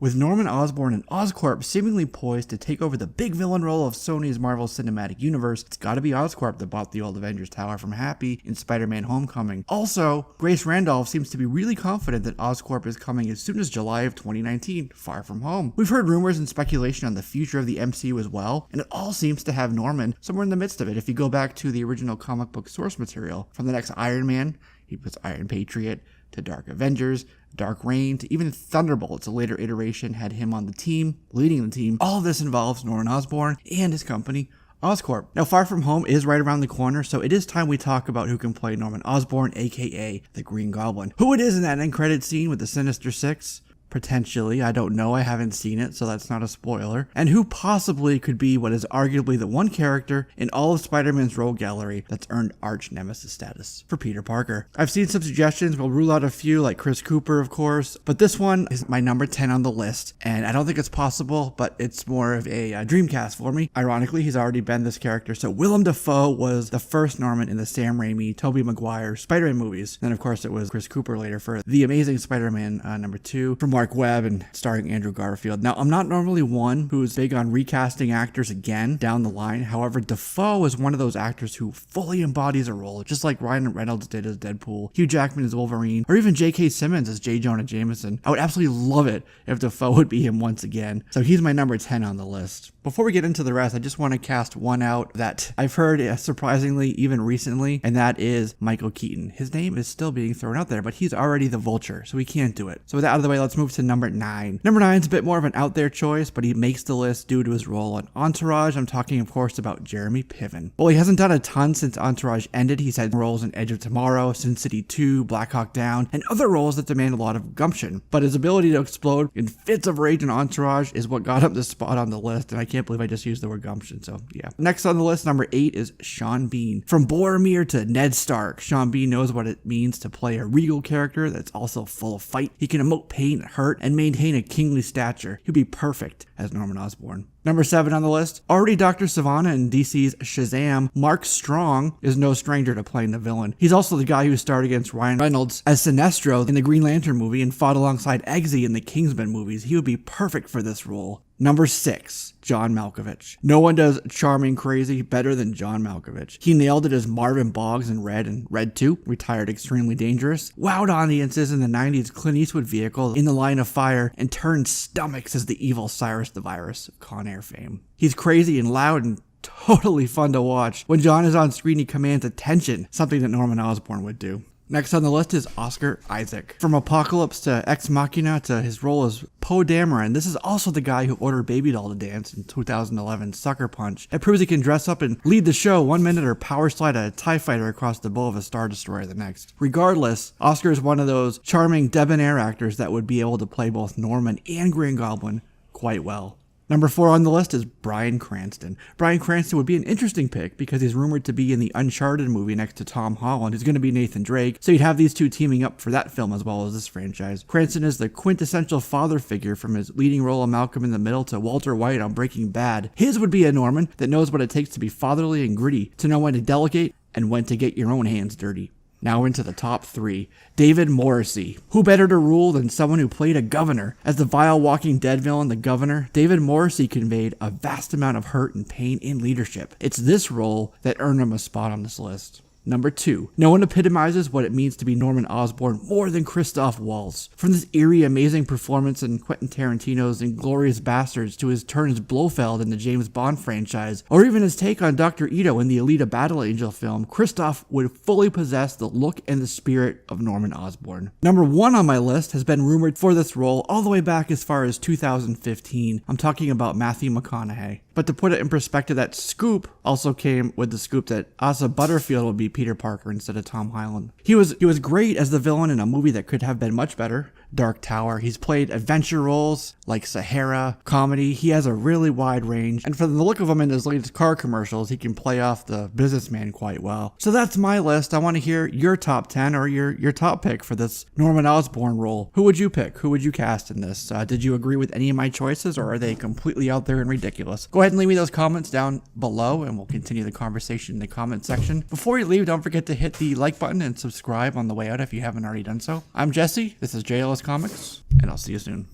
With Norman Osborn and OsCorp seemingly poised to take over the big villain role of Sony's Marvel Cinematic Universe, it's gotta be OsCorp that bought the old Avengers Tower from Happy in Spider-Man Homecoming. Also, Grace Randolph seems to be really confident that OsCorp is coming as soon as July of 2019, Far From Home. We've heard rumors and speculation on the future of the MCU as well, and it all seems to have Norman somewhere in the midst of it. If you go back to the original comic book source material, from the next Iron Man, he puts Iron Patriot, to Dark Avengers, Dark Reign, to even Thunderbolts, a later iteration, had him on the team, leading the team. All of this involves Norman Osborn and his company, OsCorp. Now, Far From Home is right around the corner, so it is time we talk about who can play Norman Osborn, aka the Green Goblin. Who it is in that end credit scene with the Sinister Six? Potentially, I don't know, I haven't seen it, so that's not a spoiler. And who possibly could be what is arguably the one character in all of Spider-Man's rogue gallery that's earned arch nemesis status for Peter Parker. I've seen some suggestions, we'll rule out a few like Chris Cooper of course, but this one is my number 10 on the list, and I don't think it's possible, but it's more of a dream cast for me. Ironically, he's already been this character, so Willem Dafoe was the first Norman in the Sam Raimi, Tobey Maguire Spider-Man movies. Then of course it was Chris Cooper later for The Amazing Spider-Man number 2 from Mark Webb and starring Andrew Garfield. Now, I'm not normally one who's big on recasting actors again down the line. However, Dafoe is one of those actors who fully embodies a role, just like Ryan Reynolds did as Deadpool, Hugh Jackman as Wolverine, or even J.K. Simmons as J. Jonah Jameson. I would absolutely love it if Dafoe would be him once again. So he's my number 10 on the list. Before we get into the rest, I just want to cast one out that I've heard surprisingly even recently, and that is Michael Keaton. His name is still being thrown out there, but he's already the Vulture, so he can't do it. So with that out of the way, let's move to number 9. Number 9 is a bit more of an out there choice, but he makes the list due to his role on Entourage. I'm talking, of course, about Jeremy Piven. Well, he hasn't done a ton since Entourage ended. He's had roles in Edge of Tomorrow, Sin City 2, Black Hawk Down, and other roles that demand a lot of gumption. But his ability to explode in fits of rage in Entourage is what got him this spot on the list, and I can't believe I just used the word gumption, so yeah. Next on the list, number 8 is Sean Bean. From Boromir to Ned Stark, Sean Bean knows what it means to play a regal character that's also full of fight. He can emote pain and hurt and maintain a kingly stature. He'd be perfect as Norman Osborn. Number 7 on the list, already Dr. Sivana in DC's Shazam, Mark Strong is no stranger to playing the villain. He's also the guy who starred against Ryan Reynolds as Sinestro in the Green Lantern movie and fought alongside Eggsy in the Kingsman movies. He would be perfect for this role. Number 6, John Malkovich. No one does charming crazy better than John Malkovich. He nailed it as Marvin Boggs in Red and Red 2, retired Extremely Dangerous, wowed audiences in the 90s Clint Eastwood vehicle In the Line of Fire, and turned stomachs as the evil Cyrus the Virus of Con Air fame. He's crazy and loud and totally fun to watch. When John is on screen, he commands attention, something that Norman Osborn would do. Next on the list is Oscar Isaac. From Apocalypse to Ex Machina to his role as Poe Dameron, this is also the guy who ordered Baby Doll to dance in 2011's Sucker Punch. It proves he can dress up and lead the show one minute or power slide a TIE fighter across the bow of a Star Destroyer the next. Regardless, Oscar is one of those charming debonair actors that would be able to play both Norman and Green Goblin quite well. Number 4 on the list is Bryan Cranston. Bryan Cranston would be an interesting pick because he's rumored to be in the Uncharted movie next to Tom Holland, who's going to be Nathan Drake, so you'd have these two teaming up for that film as well as this franchise. Cranston is the quintessential father figure, from his leading role of Malcolm in the Middle to Walter White on Breaking Bad. His would be a Norman that knows what it takes to be fatherly and gritty, to know when to delegate and when to get your own hands dirty. Now into the top 3. David Morrissey. Who better to rule than someone who played a governor? As the vile Walking Dead villain, the Governor, David Morrissey conveyed a vast amount of hurt and pain in leadership. It's this role that earned him a spot on this list. Number 2. No one epitomizes what it means to be Norman Osborn more than CHRISTOPH Waltz. From this eerie, amazing performance in Quentin Tarantino's Inglourious Basterds to his turn as Blofeld in the James Bond franchise, or even his take on Dr. Ito in the Alita Battle Angel film, CHRISTOPH would fully possess the look and the spirit of Norman Osborn. Number 1 on my list has been rumored for this role all the way back as far as 2015. I'm talking about Matthew McConaughey. But to put it in perspective, that scoop also came with the scoop that Asa Butterfield would be Peter Parker instead of Tom Holland. He was great as the villain in a movie that could have been much better, Dark Tower. He's played adventure roles like Sahara, comedy. He has a really wide range, and from the look of him in his latest car commercials, he can play off the businessman quite well. So that's my list. I want to hear your top 10 or your top pick for this Norman Osborn role. Who would you pick? Who would you cast in this? Did you agree with any of my choices, or are they completely out there and ridiculous? Go ahead and leave me those comments down below, and we'll continue the conversation in the comment section. Before you leave, don't forget to hit the like button and subscribe on the way out if you haven't already done so. I'm Jesse. This is JLS Comics, and I'll see you soon.